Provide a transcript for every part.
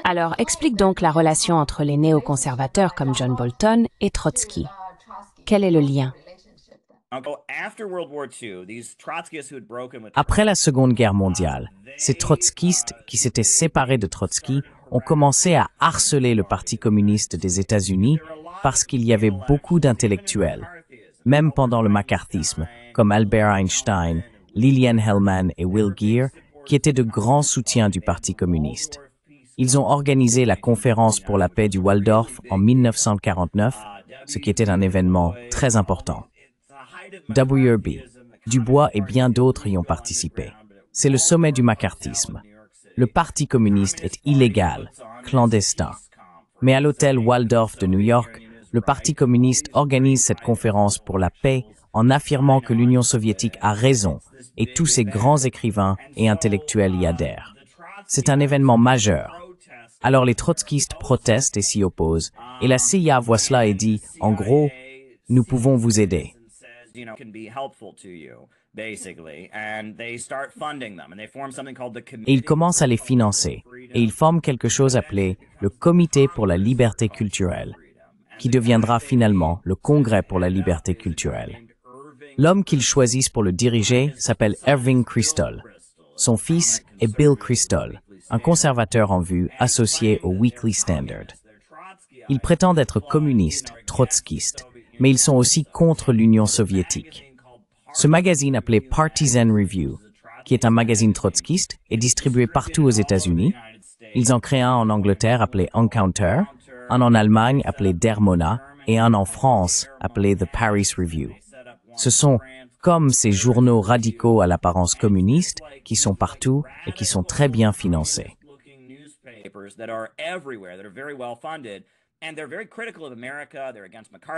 Alors, explique donc la relation entre les néoconservateurs comme John Bolton et Trotsky. Quel est le lien? Après la Seconde Guerre mondiale, ces trotskistes qui s'étaient séparés de Trotsky ont commencé à harceler le Parti communiste des États-Unis parce qu'il y avait beaucoup d'intellectuels, même pendant le macarthisme, comme Albert Einstein, Lillian Hellman et Will Geer, qui étaient de grands soutiens du Parti communiste. Ils ont organisé la conférence pour la paix du Waldorf en 1949, ce qui était un événement très important. WRB, Dubois et bien d'autres y ont participé. C'est le sommet du macartisme. Le Parti communiste est illégal, clandestin. Mais à l'hôtel Waldorf de New York, le Parti communiste organise cette conférence pour la paix en affirmant que l'Union soviétique a raison et tous ces grands écrivains et intellectuels y adhèrent. C'est un événement majeur. Alors les trotskistes protestent et s'y opposent, et la CIA voit cela et dit, en gros, nous pouvons vous aider. Et ils commencent à les financer, et ils forment quelque chose appelé le Comité pour la liberté culturelle, qui deviendra finalement le Congrès pour la liberté culturelle. L'homme qu'ils choisissent pour le diriger s'appelle Irving Kristol. Son fils est Bill Kristol, un conservateur en vue associé au Weekly Standard. Ils prétendent être communistes, trotskistes, mais ils sont aussi contre l'Union soviétique. Ce magazine appelé Partisan Review, qui est un magazine trotskiste, est distribué partout aux États-Unis. Ils en créent un en Angleterre appelé Encounter, un en Allemagne appelé Der Monat et un en France appelé The Paris Review. Ce sont comme ces journaux radicaux à l'apparence communiste qui sont partout et qui sont très bien financés.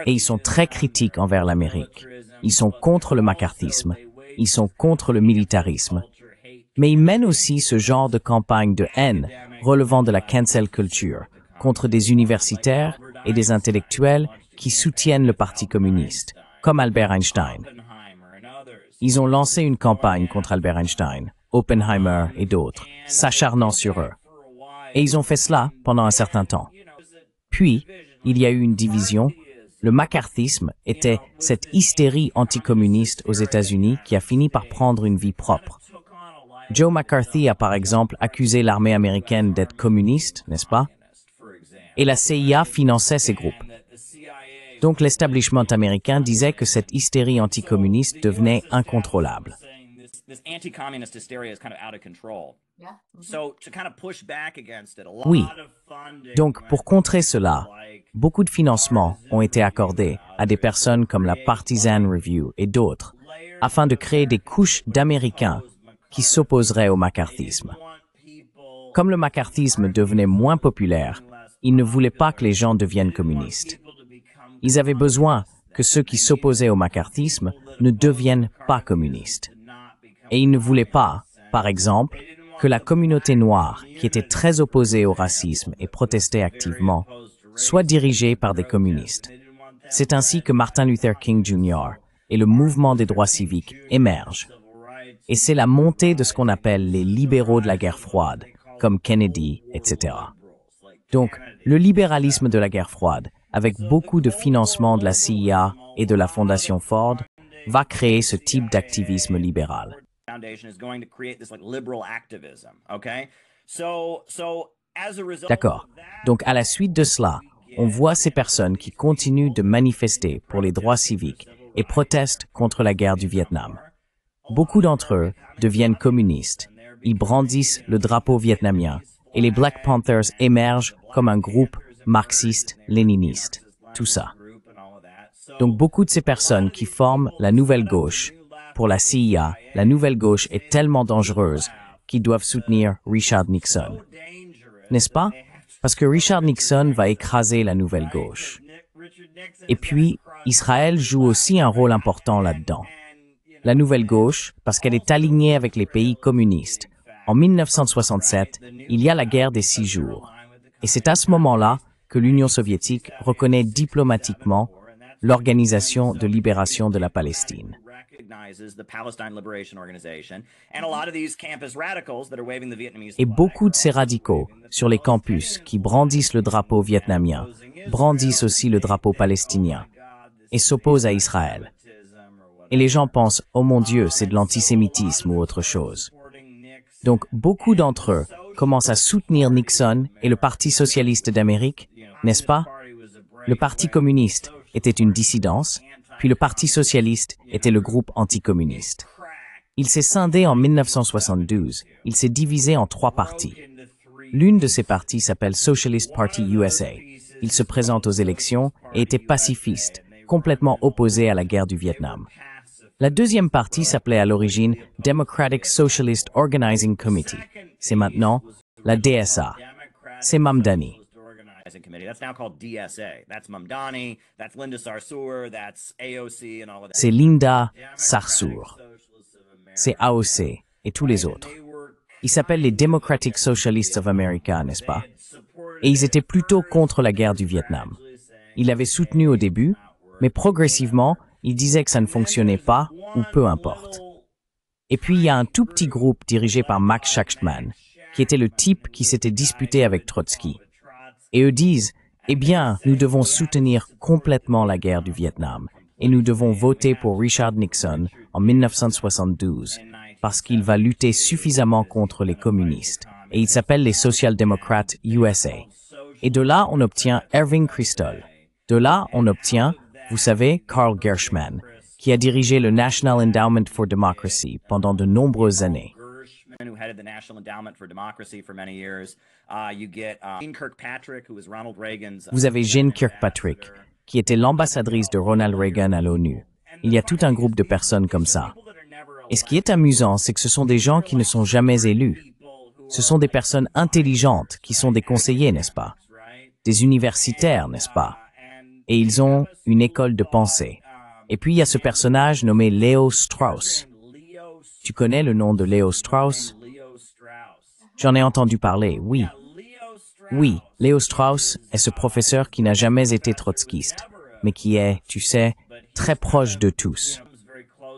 Et ils sont très critiques envers l'Amérique. Ils sont contre le macartisme. Ils sont contre le militarisme. Mais ils mènent aussi ce genre de campagne de haine relevant de la cancel culture contre des universitaires et des intellectuels qui soutiennent le Parti communiste, comme Albert Einstein. Ils ont lancé une campagne contre Albert Einstein, Oppenheimer et d'autres, s'acharnant sur eux. Et ils ont fait cela pendant un certain temps. Puis, il y a eu une division. Le macartisme était cette hystérie anticommuniste aux États-Unis qui a fini par prendre une vie propre. Joe McCarthy a par exemple accusé l'armée américaine d'être communiste, n'est-ce pas? Et la CIA finançait ces groupes. Donc l'establishment américain disait que cette hystérie anticommuniste devenait incontrôlable. Oui. Donc pour contrer cela, beaucoup de financements ont été accordés à des personnes comme la Partisan Review et d'autres, afin de créer des couches d'Américains qui s'opposeraient au macartisme. Comme le macartisme devenait moins populaire, ils ne voulaient pas que les gens deviennent communistes. Ils avaient besoin que ceux qui s'opposaient au macartisme ne deviennent pas communistes. Et ils ne voulaient pas, par exemple, que la communauté noire, qui était très opposée au racisme et protestait activement, soit dirigée par des communistes. C'est ainsi que Martin Luther King Jr. et le mouvement des droits civiques émergent. Et c'est la montée de ce qu'on appelle les libéraux de la guerre froide, comme Kennedy, etc. Donc, le libéralisme de la guerre froide, avec beaucoup de financement de la CIA et de la Fondation Ford, va créer ce type d'activisme libéral. D'accord. Donc, à la suite de cela, on voit ces personnes qui continuent de manifester pour les droits civiques et protestent contre la guerre du Vietnam. Beaucoup d'entre eux deviennent communistes. Ils brandissent le drapeau vietnamien et les Black Panthers émergent comme un groupe marxiste-léniniste. Tout ça. Donc beaucoup de ces personnes qui forment la nouvelle gauche, pour la CIA, la nouvelle gauche est tellement dangereuse qu'ils doivent soutenir Richard Nixon. N'est-ce pas? Parce que Richard Nixon va écraser la nouvelle gauche. Et puis, Israël joue aussi un rôle important là-dedans. La nouvelle gauche, parce qu'elle est alignée avec les pays communistes. En 1967, il y a la guerre des 6 jours. Et c'est à ce moment-là que l'Union soviétique reconnaît diplomatiquement l'Organisation de libération de la Palestine. Et beaucoup de ces radicaux sur les campus qui brandissent le drapeau vietnamien, brandissent aussi le drapeau palestinien et s'opposent à Israël. Et les gens pensent « Oh mon Dieu, c'est de l'antisémitisme ou autre chose ». Donc beaucoup d'entre eux commencent à soutenir Nixon et le Parti socialiste d'Amérique, n'est-ce pas? Le Parti communiste était une dissidence, puis le Parti socialiste était le groupe anticommuniste. Il s'est scindé en 1972, il s'est divisé en 3 partis. L'une de ces partis s'appelle Socialist Party USA. Il se présente aux élections et était pacifiste, complètement opposé à la guerre du Vietnam. La deuxième partie s'appelait à l'origine Democratic Socialist Organizing Committee. C'est maintenant la DSA. C'est Mamdani. C'est Linda Sarsour. C'est AOC et tous les autres. Ils s'appellent les Democratic Socialists of America, n'est-ce pas? Et ils étaient plutôt contre la guerre du Vietnam. Ils l'avaient soutenu au début, mais progressivement, ils disaient que ça ne fonctionnait pas, ou peu importe. Et puis il y a un tout petit groupe dirigé par Max Shachtman, qui était le type qui s'était disputé avec Trotsky. Et eux disent, eh bien, nous devons soutenir complètement la guerre du Vietnam, et nous devons voter pour Richard Nixon en 1972, parce qu'il va lutter suffisamment contre les communistes, et il s'appelle les social-démocrates USA. Et de là, on obtient Irving Kristol. De là, on obtient, vous savez, Carl Gershman, qui a dirigé le National Endowment for Democracy pendant de nombreuses années. Vous avez Jean Kirkpatrick, qui était l'ambassadrice de Ronald Reagan à l'ONU. Il y a tout un groupe de personnes comme ça. Et ce qui est amusant, c'est que ce sont des gens qui ne sont jamais élus. Ce sont des personnes intelligentes qui sont des conseillers, n'est-ce pas? Des universitaires, n'est-ce pas? Et ils ont une école de pensée. Et puis il y a ce personnage nommé Leo Strauss. Tu connais le nom de Leo Strauss? J'en ai entendu parler, oui. Oui, Leo Strauss est ce professeur qui n'a jamais été trotskiste, mais qui est, tu sais, très proche de tous.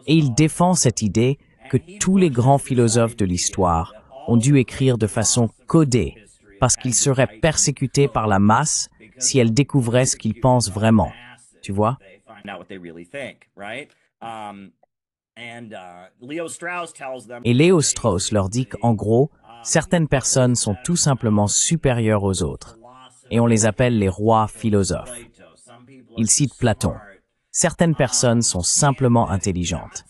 Et il défend cette idée que tous les grands philosophes de l'histoire ont dû écrire de façon codée, parce qu'ils seraient persécutés par la masse si elle découvrait ce qu'ils pensent vraiment. Tu vois? Et Leo Strauss leur dit qu'en gros, certaines personnes sont tout simplement supérieures aux autres, et on les appelle les rois philosophes. Il cite Platon. Certaines personnes sont simplement intelligentes,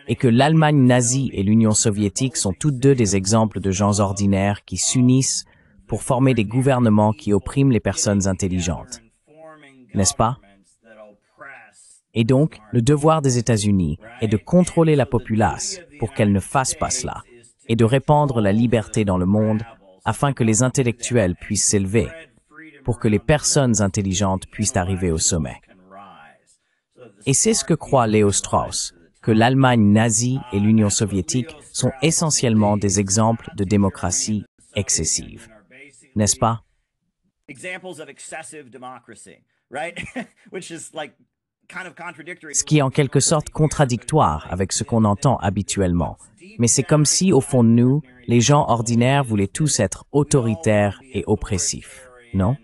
et que l'Allemagne nazie et l'Union soviétique sont toutes deux des exemples de gens ordinaires qui s'unissent pour former des gouvernements qui oppriment les personnes intelligentes. N'est-ce pas? Et donc, le devoir des États-Unis est de contrôler la populace pour qu'elle ne fasse pas cela, et de répandre la liberté dans le monde afin que les intellectuels puissent s'élever, pour que les personnes intelligentes puissent arriver au sommet. Et c'est ce que croit Leo Strauss, que l'Allemagne nazie et l'Union soviétique sont essentiellement des exemples de démocratie excessive. N'est-ce pas? Ce qui est en quelque sorte contradictoire avec ce qu'on entend habituellement. Mais c'est comme si, au fond de nous, les gens ordinaires voulaient tous être autoritaires et oppressifs, non?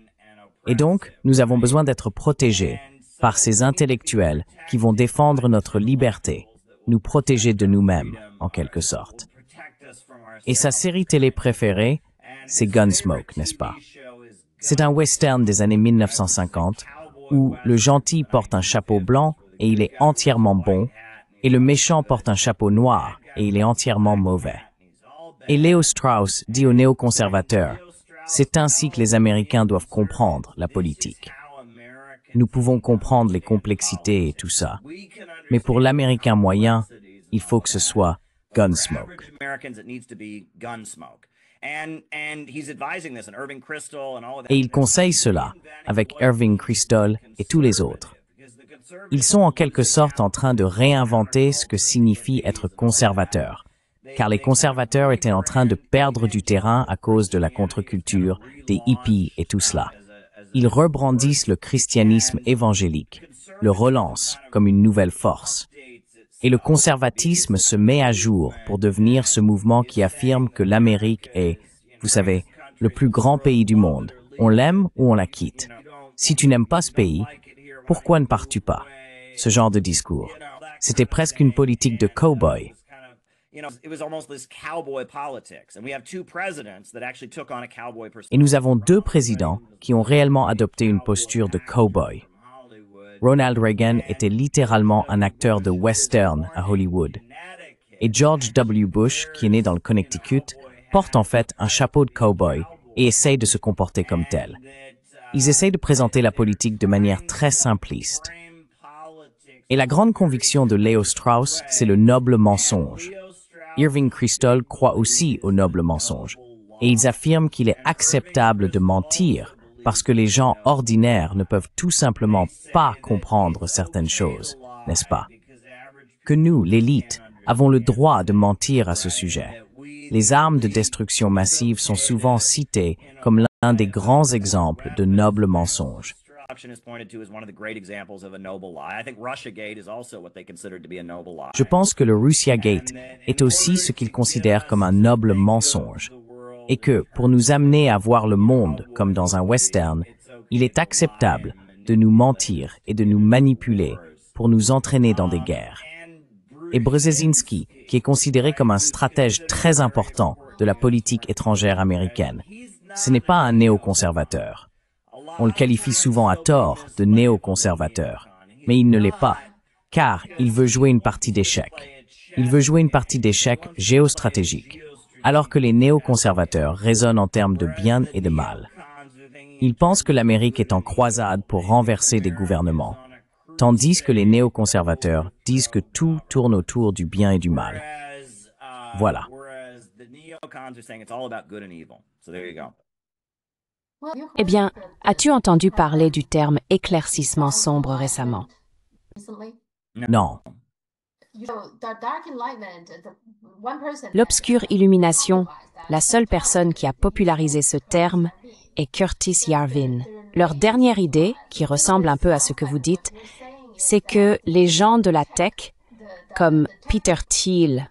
Et donc, nous avons besoin d'être protégés par ces intellectuels qui vont défendre notre liberté, nous protéger de nous-mêmes, en quelque sorte. Et sa série télé préférée, c'est Gunsmoke, n'est-ce pas? C'est un western des années 1950 où le gentil porte un chapeau blanc et il est entièrement bon, et le méchant porte un chapeau noir et il est entièrement mauvais. Et Leo Strauss dit aux néoconservateurs, c'est ainsi que les Américains doivent comprendre la politique. Nous pouvons comprendre les complexités et tout ça, mais pour l'Américain moyen, il faut que ce soit Gunsmoke. Et il conseille cela avec Irving Kristol et tous les autres. Ils sont en quelque sorte en train de réinventer ce que signifie être conservateur, car les conservateurs étaient en train de perdre du terrain à cause de la contre-culture, des hippies et tout cela. Ils rebrandissent le christianisme évangélique, le relancent comme une nouvelle force. Et le conservatisme se met à jour pour devenir ce mouvement qui affirme que l'Amérique est, vous savez, le plus grand pays du monde. On l'aime ou on la quitte. Si tu n'aimes pas ce pays, pourquoi ne pars-tu pas? Ce genre de discours. C'était presque une politique de cow-boy. Et nous avons deux présidents qui ont réellement adopté une posture de cow-boy. Ronald Reagan était littéralement un acteur de western à Hollywood. Et George W. Bush, qui est né dans le Connecticut, porte en fait un chapeau de cow-boy et essaye de se comporter comme tel. Ils essayent de présenter la politique de manière très simpliste. Et la grande conviction de Leo Strauss, c'est le noble mensonge. Irving Kristol croit aussi au noble mensonge. Et ils affirment qu'il est acceptable de mentir parce que les gens ordinaires ne peuvent tout simplement pas comprendre certaines choses, n'est-ce pas? Que nous, l'élite, avons le droit de mentir à ce sujet. Les armes de destruction massive sont souvent citées comme l'un des grands exemples de nobles mensonges. Je pense que le Russiagate est aussi ce qu'ils considèrent comme un noble mensonge, et que, pour nous amener à voir le monde comme dans un western, il est acceptable de nous mentir et de nous manipuler pour nous entraîner dans des guerres. Et Brzezinski, qui est considéré comme un stratège très important de la politique étrangère américaine, ce n'est pas un néoconservateur. On le qualifie souvent à tort de néoconservateur, mais il ne l'est pas, car il veut jouer une partie d'échecs. Il veut jouer une partie d'échecs géostratégique, alors que les néoconservateurs raisonnent en termes de bien et de mal. Ils pensent que l'Amérique est en croisade pour renverser des gouvernements, tandis que les néoconservateurs disent que tout tourne autour du bien et du mal. Voilà. Eh bien, as-tu entendu parler du terme éclaircissement sombre récemment? Non. L'obscure illumination, la seule personne qui a popularisé ce terme est Curtis Yarvin. Leur dernière idée, qui ressemble un peu à ce que vous dites, c'est que les gens de la tech, comme Peter Thiel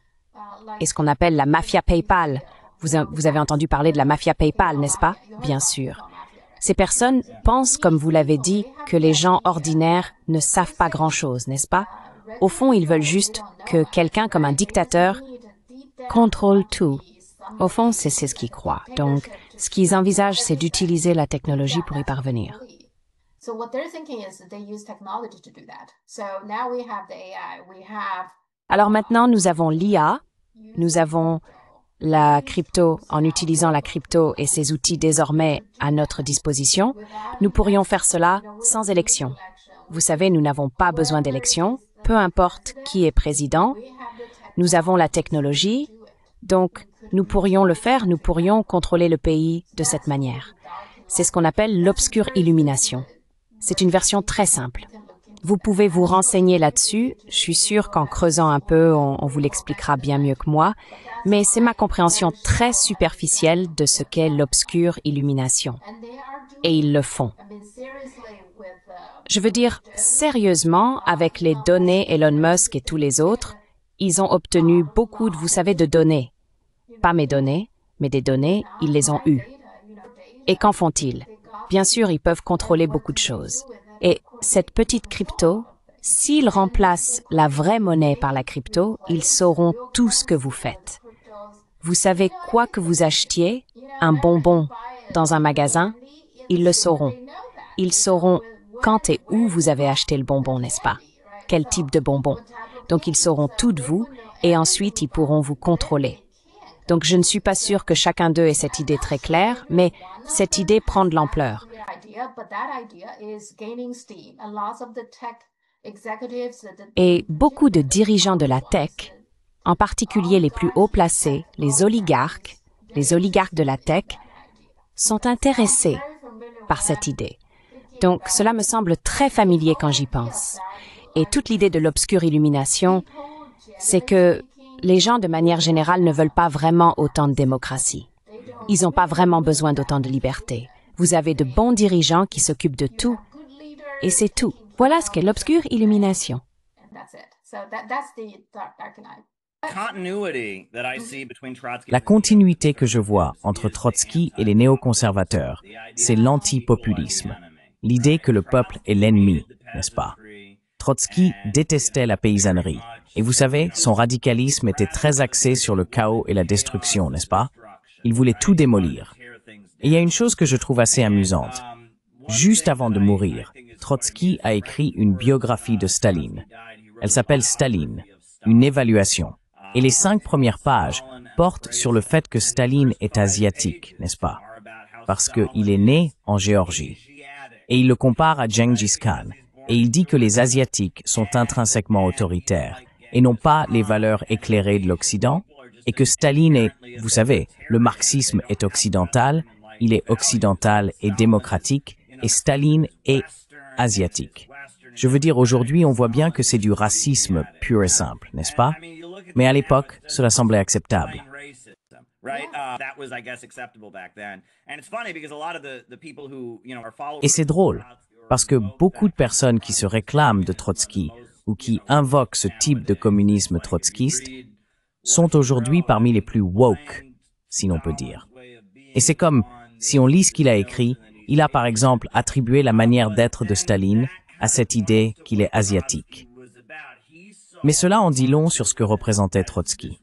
et ce qu'on appelle la mafia PayPal, vous avez entendu parler de la mafia PayPal, n'est-ce pas? Bien sûr. Ces personnes pensent, comme vous l'avez dit, que les gens ordinaires ne savent pas grand-chose, n'est-ce pas? Au fond, ils veulent juste que quelqu'un comme un dictateur contrôle tout. Au fond, c'est ce qu'ils croient. Donc, ce qu'ils envisagent, c'est d'utiliser la technologie pour y parvenir. Alors maintenant, nous avons l'IA, nous avons la crypto, en utilisant la crypto et ses outils désormais à notre disposition, nous pourrions faire cela sans élection. Vous savez, nous n'avons pas besoin d'élection, peu importe qui est président. Nous avons la technologie, donc nous pourrions le faire, nous pourrions contrôler le pays de cette manière. C'est ce qu'on appelle l'obscure illumination. C'est une version très simple. Vous pouvez vous renseigner là-dessus. Je suis sûre qu'en creusant un peu, on vous l'expliquera bien mieux que moi. Mais c'est ma compréhension très superficielle de ce qu'est l'obscure illumination. Et ils le font. Je veux dire, sérieusement, avec les données Elon Musk et tous les autres, ils ont obtenu beaucoup, vous savez, de données. Pas mes données, mais des données, ils les ont eues. Et qu'en font-ils? Bien sûr, ils peuvent contrôler beaucoup de choses. Et cette petite crypto, s'ils remplacent la vraie monnaie par la crypto, ils sauront tout ce que vous faites. Vous savez quoi que vous achetiez, un bonbon dans un magasin, ils le sauront. Ils sauront quand et où vous avez acheté le bonbon, n'est-ce pas? Quel type de bonbon? Donc ils sauront tout de vous et ensuite ils pourront vous contrôler. Donc je ne suis pas sûre que chacun d'eux ait cette idée très claire, mais cette idée prend de l'ampleur. Et beaucoup de dirigeants de la tech, en particulier les plus haut placés, les oligarques de la tech, sont intéressés par cette idée. Donc cela me semble très familier quand j'y pense. Et toute l'idée de l'obscure illumination, c'est que les gens de manière générale ne veulent pas vraiment autant de démocratie. Ils n'ont pas vraiment besoin d'autant de liberté. Vous avez de bons dirigeants qui s'occupent de tout, et c'est tout. Voilà ce qu'est l'obscure illumination. La continuité que je vois entre Trotsky et les néoconservateurs, c'est l'antipopulisme, l'idée que le peuple est l'ennemi, n'est-ce pas? Trotsky détestait la paysannerie, et vous savez, son radicalisme était très axé sur le chaos et la destruction, n'est-ce pas? Il voulait tout démolir. Et il y a une chose que je trouve assez amusante. Juste avant de mourir, Trotsky a écrit une biographie de Staline. Elle s'appelle Staline, une évaluation. Et les 5 premières pages portent sur le fait que Staline est asiatique, n'est-ce pas? Parce qu'il est né en Géorgie. Et il le compare à Gengis Khan. Et il dit que les Asiatiques sont intrinsèquement autoritaires et n'ont pas les valeurs éclairées de l'Occident, et que Staline est, vous savez, le marxisme est occidental, il est occidental et démocratique, et Staline est asiatique. Je veux dire, aujourd'hui, on voit bien que c'est du racisme pur et simple, n'est-ce pas? Mais à l'époque, cela semblait acceptable. Et c'est drôle, parce que beaucoup de personnes qui se réclament de Trotsky ou qui invoquent ce type de communisme trotskiste sont aujourd'hui parmi les plus woke, si l'on peut dire. Et c'est comme, si on lit ce qu'il a écrit, il a par exemple attribué la manière d'être de Staline à cette idée qu'il est asiatique. Mais cela en dit long sur ce que représentait Trotsky.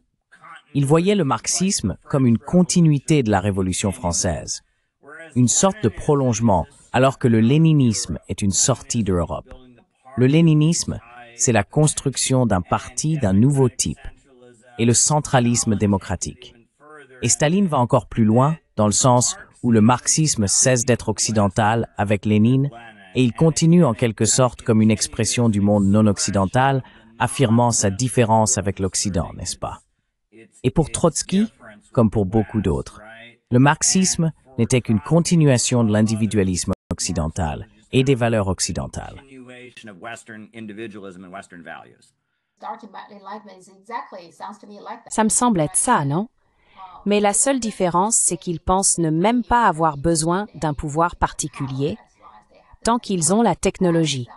Il voyait le marxisme comme une continuité de la Révolution française, une sorte de prolongement, alors que le léninisme est une sortie de l'Europe. Le léninisme, c'est la construction d'un parti d'un nouveau type, et le centralisme démocratique. Et Staline va encore plus loin, dans le sens où le marxisme cesse d'être occidental avec Lénine, et il continue en quelque sorte comme une expression du monde non occidental, affirmant sa différence avec l'Occident, n'est-ce pas? Et pour Trotsky, comme pour beaucoup d'autres, le marxisme n'était qu'une continuation de l'individualisme occidental et des valeurs occidentales. Ça me semble être ça, non? Mais la seule différence, c'est qu'ils pensent ne même pas avoir besoin d'un pouvoir particulier tant qu'ils ont la technologie.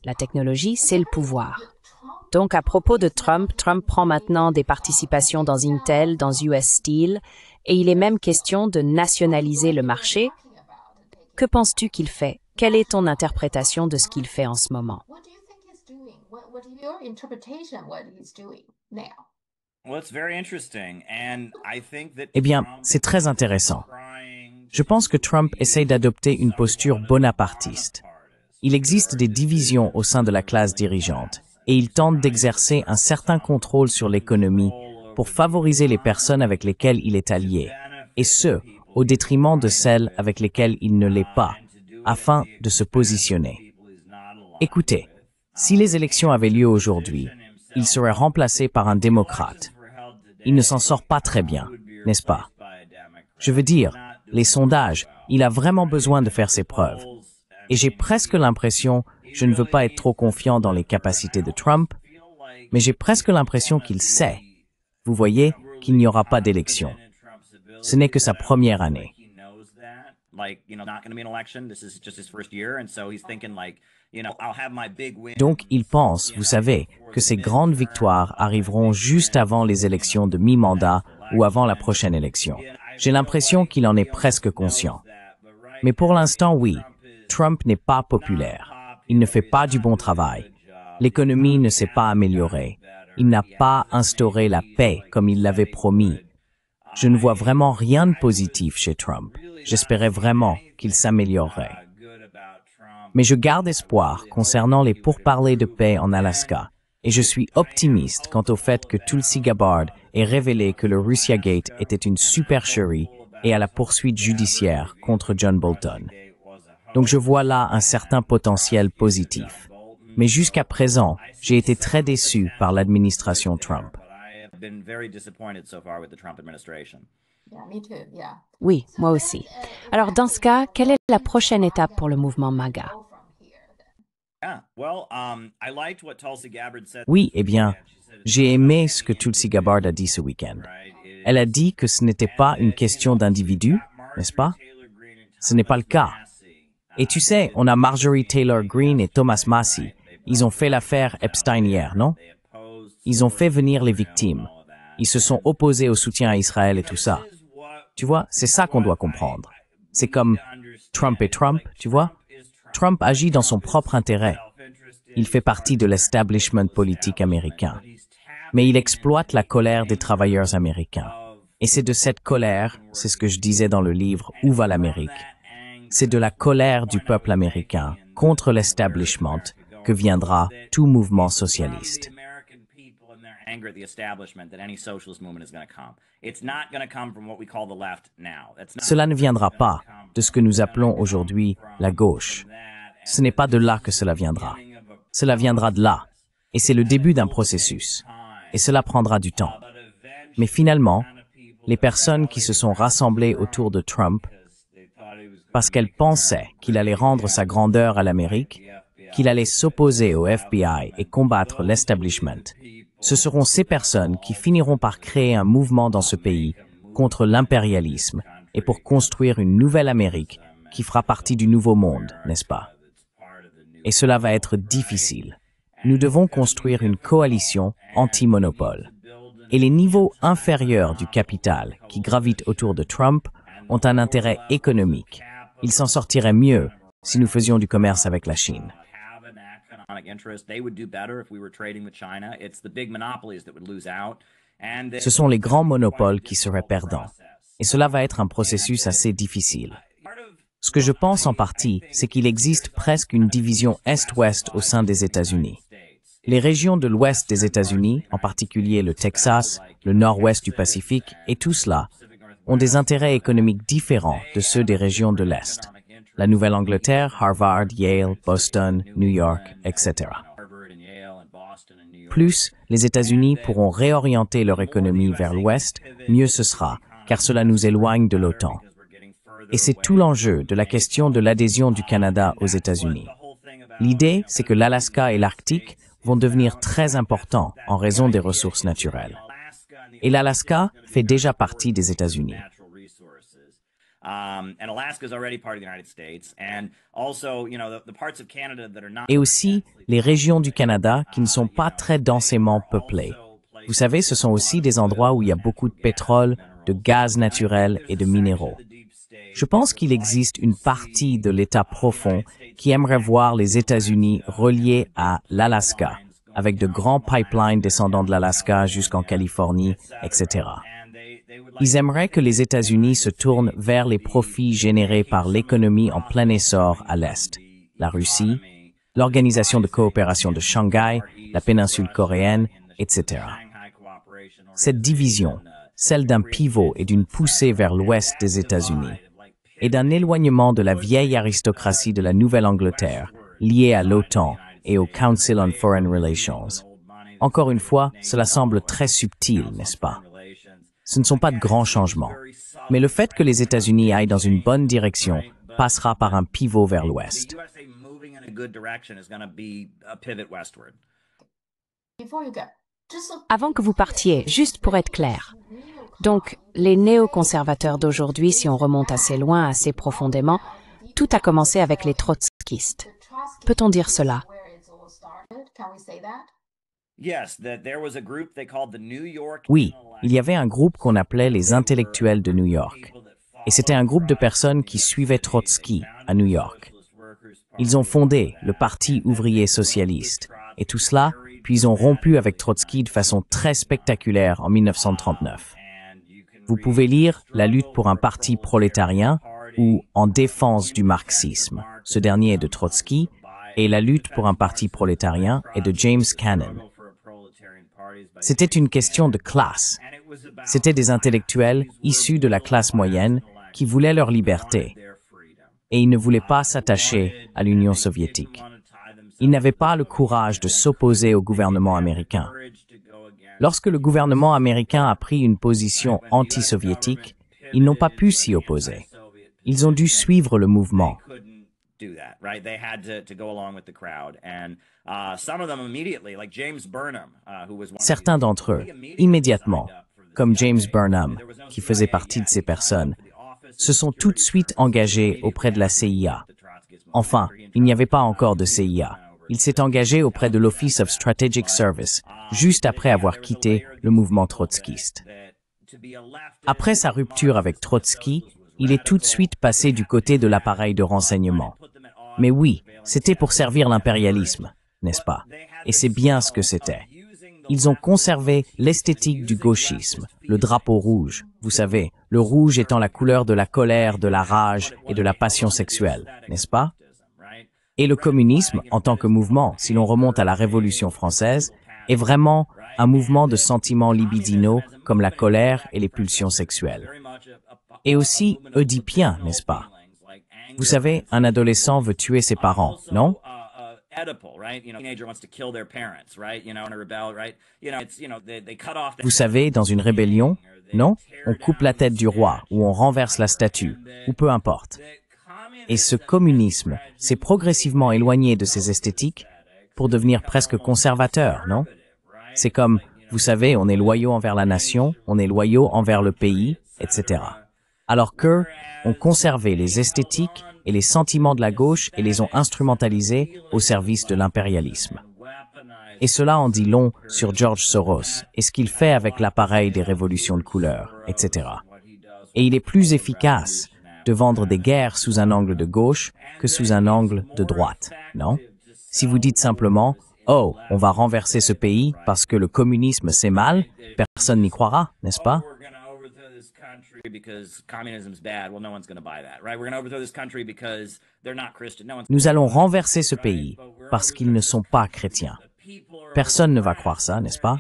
La technologie, c'est le pouvoir. Donc, à propos de Trump, Trump prend maintenant des participations dans Intel, dans US Steel, et il est même question de nationaliser le marché. Que penses-tu qu'il fait? Quelle est ton interprétation de ce qu'il fait en ce moment? Eh bien, c'est très intéressant. Je pense que Trump essaye d'adopter une posture bonapartiste. Il existe des divisions au sein de la classe dirigeante, et il tente d'exercer un certain contrôle sur l'économie pour favoriser les personnes avec lesquelles il est allié, et ce, au détriment de celles avec lesquelles il ne l'est pas, afin de se positionner. Écoutez, si les élections avaient lieu aujourd'hui, il serait remplacé par un démocrate. Il ne s'en sort pas très bien, n'est-ce pas? Je veux dire, les sondages, il a vraiment besoin de faire ses preuves. Et j'ai presque l'impression, je ne veux pas être trop confiant dans les capacités de Trump, mais j'ai presque l'impression qu'il sait, vous voyez, qu'il n'y aura pas d'élection. Ce n'est que sa première année. Donc, il pense, vous savez, que ces grandes victoires arriveront juste avant les élections de mi-mandat ou avant la prochaine élection. J'ai l'impression qu'il en est presque conscient. Mais pour l'instant, oui, Trump n'est pas populaire. Il ne fait pas du bon travail. L'économie ne s'est pas améliorée. Il n'a pas instauré la paix comme il l'avait promis. Je ne vois vraiment rien de positif chez Trump. J'espérais vraiment qu'il s'améliorerait. Mais je garde espoir concernant les pourparlers de paix en Alaska, et je suis optimiste quant au fait que Tulsi Gabbard ait révélé que le Russiagate était une supercherie et à la poursuite judiciaire contre John Bolton. Donc je vois là un certain potentiel positif. Mais jusqu'à présent, j'ai été très déçu par l'administration Trump. Oui, moi aussi. Alors dans ce cas, quelle est la prochaine étape pour le mouvement MAGA? Oui, eh bien, j'ai aimé ce que Tulsi Gabbard a dit ce week-end. Elle a dit que ce n'était pas une question d'individu, n'est-ce pas? Ce n'est pas le cas. Et tu sais, on a Marjorie Taylor Greene et Thomas Massie. Ils ont fait l'affaire Epstein hier, non? Ils ont fait venir les victimes. Ils se sont opposés au soutien à Israël et tout ça. Tu vois, c'est ça qu'on doit comprendre. C'est comme Trump et Trump, tu vois? Trump agit dans son propre intérêt. Il fait partie de l'establishment politique américain. Mais il exploite la colère des travailleurs américains. Et c'est de cette colère, c'est ce que je disais dans le livre « Où va l'Amérique ?», c'est de la colère du peuple américain contre l'establishment que viendra tout mouvement socialiste. Cela ne viendra pas de ce que nous appelons aujourd'hui la gauche. Ce n'est pas de là que cela viendra. Cela viendra de là, et c'est le début d'un processus. Et cela prendra du temps. Mais finalement, les personnes qui se sont rassemblées autour de Trump, parce qu'elles pensaient qu'il allait rendre sa grandeur à l'Amérique, qu'il allait s'opposer au FBI et combattre l'establishment, ce seront ces personnes qui finiront par créer un mouvement dans ce pays contre l'impérialisme et pour construire une nouvelle Amérique qui fera partie du nouveau monde, n'est-ce pas? Et cela va être difficile. Nous devons construire une coalition anti-monopole. Et les niveaux inférieurs du capital qui gravitent autour de Trump ont un intérêt économique. Ils s'en sortiraient mieux si nous faisions du commerce avec la Chine. Ce sont les grands monopoles qui seraient perdants. Et cela va être un processus assez difficile. Ce que je pense en partie, c'est qu'il existe presque une division Est-Ouest au sein des États-Unis. Les régions de l'Ouest des États-Unis, en particulier le Texas, le Nord-Ouest du Pacifique et tout cela, ont des intérêts économiques différents de ceux des régions de l'Est. La Nouvelle-Angleterre, Harvard, Yale, Boston, New York, etc. Plus les États-Unis pourront réorienter leur économie vers l'Ouest, mieux ce sera, car cela nous éloigne de l'OTAN. Et c'est tout l'enjeu de la question de l'adhésion du Canada aux États-Unis. L'idée, c'est que l'Alaska et l'Arctique vont devenir très importants en raison des ressources naturelles. Et l'Alaska fait déjà partie des États-Unis. Et aussi, les régions du Canada qui ne sont pas très densément peuplées. Vous savez, ce sont aussi des endroits où il y a beaucoup de pétrole, de gaz naturel et de minéraux. Je pense qu'il existe une partie de l'État profond qui aimerait voir les États-Unis reliés à l'Alaska, avec de grands pipelines descendant de l'Alaska jusqu'en Californie, etc. Ils aimeraient que les États-Unis se tournent vers les profits générés par l'économie en plein essor à l'Est, la Russie, l'Organisation de coopération de Shanghai, la péninsule coréenne, etc. Cette division, celle d'un pivot et d'une poussée vers l'Ouest des États-Unis, et d'un éloignement de la vieille aristocratie de la Nouvelle-Angleterre, liée à l'OTAN et au Council on Foreign Relations. Encore une fois, cela semble très subtil, n'est-ce pas? Ce ne sont pas de grands changements. Mais le fait que les États-Unis aillent dans une bonne direction passera par un pivot vers l'Ouest. Avant que vous partiez, juste pour être clair. Donc, les néoconservateurs d'aujourd'hui, si on remonte assez loin, assez profondément, tout a commencé avec les trotskistes. Peut-on dire cela? Oui, il y avait un groupe qu'on appelait les intellectuels de New York. Et c'était un groupe de personnes qui suivaient Trotsky à New York. Ils ont fondé le Parti ouvrier socialiste. Et tout cela, puis ils ont rompu avec Trotsky de façon très spectaculaire en 1939. Vous pouvez lire La lutte pour un parti prolétarien ou En défense du marxisme. Ce dernier est de Trotsky et La lutte pour un parti prolétarien est de James Cannon. C'était une question de classe. C'étaient des intellectuels issus de la classe moyenne qui voulaient leur liberté. Et ils ne voulaient pas s'attacher à l'Union soviétique. Ils n'avaient pas le courage de s'opposer au gouvernement américain. Lorsque le gouvernement américain a pris une position anti-soviétique, ils n'ont pas pu s'y opposer. Ils ont dû suivre le mouvement. Certains d'entre eux, immédiatement, comme James Burnham, qui faisait partie de ces personnes, se sont tout de suite engagés auprès de la CIA. Enfin, il n'y avait pas encore de CIA. Il s'est engagé auprès de l'Office of Strategic Service, juste après avoir quitté le mouvement trotskiste. Après sa rupture avec Trotsky, il est tout de suite passé du côté de l'appareil de renseignement. Mais oui, c'était pour servir l'impérialisme, n'est-ce pas? Et c'est bien ce que c'était. Ils ont conservé l'esthétique du gauchisme, le drapeau rouge. Vous savez, le rouge étant la couleur de la colère, de la rage et de la passion sexuelle, n'est-ce pas? Et le communisme, en tant que mouvement, si l'on remonte à la Révolution française, est vraiment un mouvement de sentiments libidinaux comme la colère et les pulsions sexuelles. Et aussi oedipien, n'est-ce pas? Vous savez, un adolescent veut tuer ses parents, non? Vous savez, dans une rébellion, non? On coupe la tête du roi, ou on renverse la statue, ou peu importe. Et ce communisme s'est progressivement éloigné de ces esthétiques pour devenir presque conservateur, non? C'est comme, vous savez, on est loyaux envers la nation, on est loyaux envers le pays, etc. Alors que, on conservé les esthétiques et les sentiments de la gauche et les ont instrumentalisés au service de l'impérialisme. Et cela en dit long sur George Soros et ce qu'il fait avec l'appareil des révolutions de couleur, etc. Et il est plus efficace de vendre des guerres sous un angle de gauche que sous un angle de droite, non? Si vous dites simplement « Oh, on va renverser ce pays parce que le communisme c'est mal », personne n'y croira, n'est-ce pas? Nous allons renverser ce pays parce qu'ils ne sont pas chrétiens. Personne ne va croire ça, n'est-ce pas?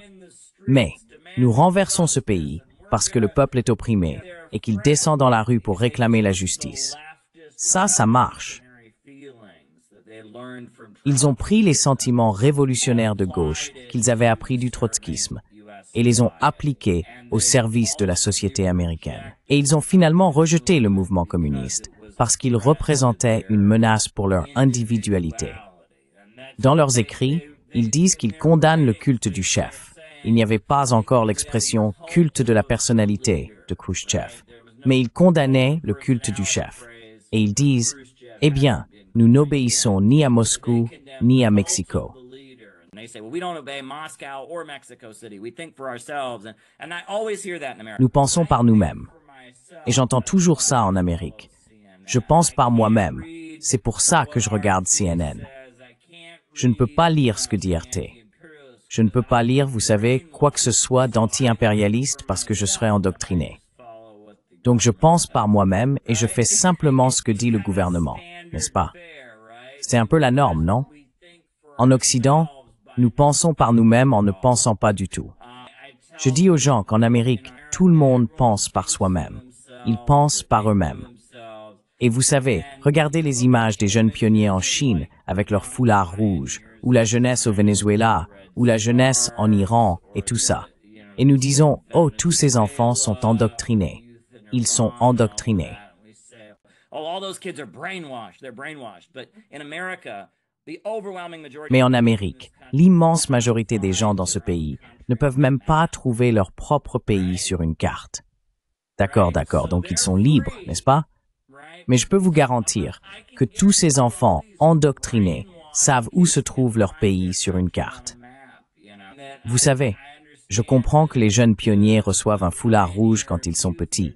Mais nous renversons ce pays parce que le peuple est opprimé et qu'il descend dans la rue pour réclamer la justice. Ça marche. Ils ont pris les sentiments révolutionnaires de gauche qu'ils avaient appris du trotskisme et les ont appliqués au service de la société américaine. Et ils ont finalement rejeté le mouvement communiste parce qu'il représentait une menace pour leur individualité. Dans leurs écrits, ils disent qu'ils condamnent le culte du chef. Il n'y avait pas encore l'expression « culte de la personnalité » de Khrouchtchev, mais ils condamnaient le culte du chef. Et ils disent « Eh bien, nous n'obéissons ni à Moscou, ni à Mexico. » Nous pensons par nous-mêmes. Et j'entends toujours ça en Amérique. Je pense par moi-même. C'est pour ça que je regarde CNN. Je ne peux pas lire ce que dit RT. Je ne peux pas lire, vous savez, quoi que ce soit d'anti-impérialiste parce que je serais endoctriné. Donc je pense par moi-même et je fais simplement ce que dit le gouvernement, n'est-ce pas? C'est un peu la norme, non? En Occident, nous pensons par nous-mêmes en ne pensant pas du tout. Je dis aux gens qu'en Amérique, tout le monde pense par soi-même. Ils pensent par eux-mêmes. Et vous savez, regardez les images des jeunes pionniers en Chine avec leurs foulards rouges, ou la jeunesse au Venezuela, ou la jeunesse en Iran, et tout ça. Et nous disons, oh, tous ces enfants sont endoctrinés. Ils sont endoctrinés. Mais en Amérique, l'immense majorité des gens dans ce pays ne peuvent même pas trouver leur propre pays sur une carte. D'accord, donc ils sont libres, n'est-ce pas? Mais je peux vous garantir que tous ces enfants endoctrinés savent où se trouve leur pays sur une carte. Vous savez, je comprends que les jeunes pionniers reçoivent un foulard rouge quand ils sont petits,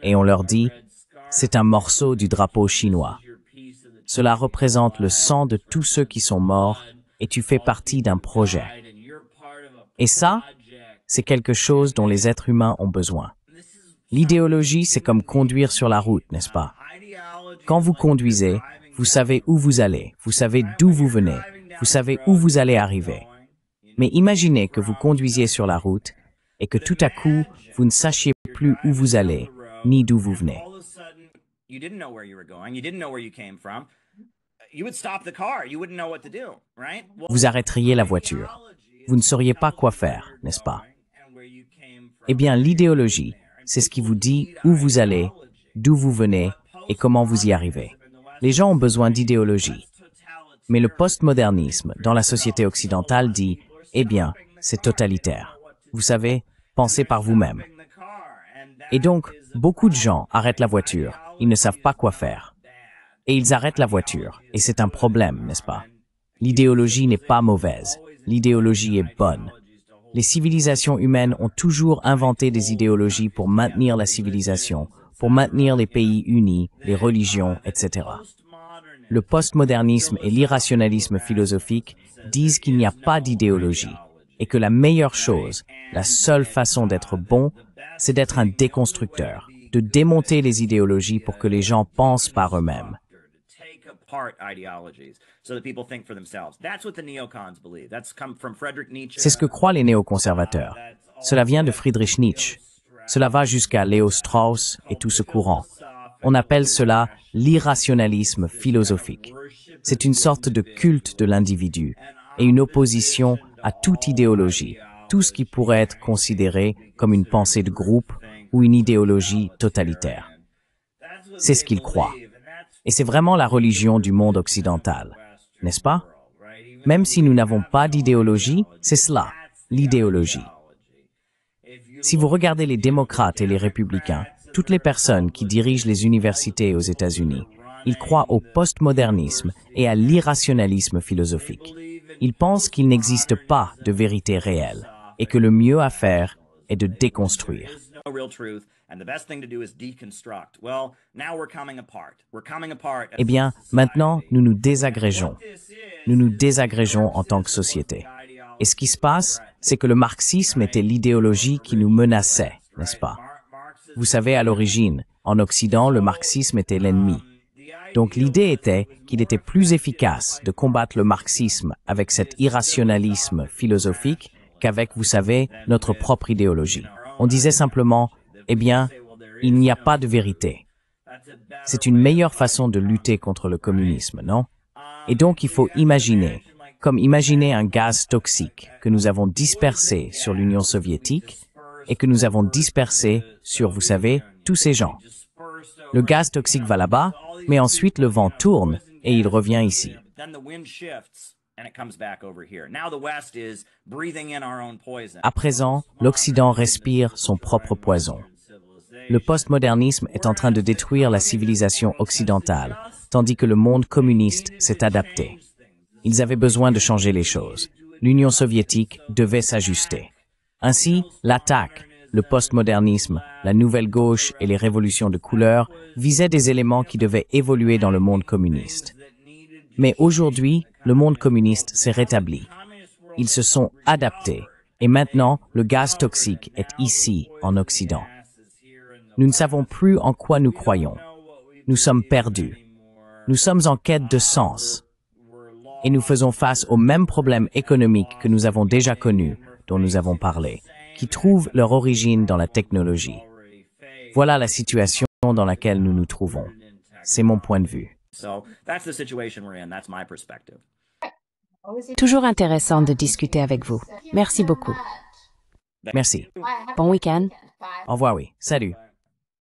et on leur dit « c'est un morceau du drapeau chinois ». Cela représente le sang de tous ceux qui sont morts et tu fais partie d'un projet. Et ça, c'est quelque chose dont les êtres humains ont besoin. L'idéologie, c'est comme conduire sur la route, n'est-ce pas? Quand vous conduisez, vous savez où vous allez, vous savez d'où vous venez, vous savez où vous allez arriver. Mais imaginez que vous conduisiez sur la route et que tout à coup, vous ne sachiez plus où vous allez, ni d'où vous venez. Vous arrêteriez la voiture. Vous ne sauriez pas quoi faire, n'est-ce pas? Eh bien, l'idéologie, c'est ce qui vous dit où vous allez, d'où vous venez et comment vous y arrivez. Les gens ont besoin d'idéologie. Mais le postmodernisme dans la société occidentale dit « Eh bien, c'est totalitaire. Vous savez, pensez par vous-même. » Et donc, beaucoup de gens arrêtent la voiture. Ils ne savent pas quoi faire. Et ils arrêtent la voiture. Et c'est un problème, n'est-ce pas? L'idéologie n'est pas mauvaise, l'idéologie est bonne. Les civilisations humaines ont toujours inventé des idéologies pour maintenir la civilisation, pour maintenir les pays unis, les religions, etc. Le postmodernisme et l'irrationalisme philosophique disent qu'il n'y a pas d'idéologie et que la meilleure chose, la seule façon d'être bon, c'est d'être un déconstructeur, de démonter les idéologies pour que les gens pensent par eux-mêmes. C'est ce que croient les néoconservateurs. Cela vient de Friedrich Nietzsche. Cela va jusqu'à Léo Strauss et tout ce courant. On appelle cela l'irrationalisme philosophique. C'est une sorte de culte de l'individu et une opposition à toute idéologie, tout ce qui pourrait être considéré comme une pensée de groupe ou une idéologie totalitaire. C'est ce qu'ils croient. Et c'est vraiment la religion du monde occidental, n'est-ce pas? Même si nous n'avons pas d'idéologie, c'est cela, l'idéologie. Si vous regardez les démocrates et les républicains, toutes les personnes qui dirigent les universités aux États-Unis, ils croient au postmodernisme et à l'irrationalisme philosophique. Ils pensent qu'il n'existe pas de vérité réelle et que le mieux à faire est de déconstruire. Eh bien, maintenant, nous nous désagrégeons. Nous nous désagrégeons en tant que société. Et ce qui se passe, c'est que le marxisme était l'idéologie qui nous menaçait, n'est-ce pas? Vous savez, à l'origine, en Occident, le marxisme était l'ennemi. Donc l'idée était qu'il était plus efficace de combattre le marxisme avec cet irrationalisme philosophique qu'avec, vous savez, notre propre idéologie. On disait simplement, eh bien, il n'y a pas de vérité. C'est une meilleure façon de lutter contre le communisme, non? Et donc il faut imaginer, comme imaginer un gaz toxique que nous avons dispersé sur l'Union soviétique et que nous avons dispersé sur, vous savez, tous ces gens. Le gaz toxique va là-bas, mais ensuite le vent tourne et il revient ici. À présent, l'Occident respire son propre poison. Le postmodernisme est en train de détruire la civilisation occidentale, tandis que le monde communiste s'est adapté. Ils avaient besoin de changer les choses. L'Union soviétique devait s'ajuster. Ainsi, l'attaque, le postmodernisme, la nouvelle gauche et les révolutions de couleur visaient des éléments qui devaient évoluer dans le monde communiste. Mais aujourd'hui, le monde communiste s'est rétabli. Ils se sont adaptés et maintenant, le gaz toxique est ici, en Occident. Nous ne savons plus en quoi nous croyons. Nous sommes perdus. Nous sommes en quête de sens. Et nous faisons face aux mêmes problèmes économiques que nous avons déjà connus, dont nous avons parlé, qui trouvent leur origine dans la technologie. Voilà la situation dans laquelle nous nous trouvons. C'est mon point de vue. Toujours intéressant de discuter avec vous. Merci beaucoup. Merci. Bon week-end. Au revoir, oui. Salut.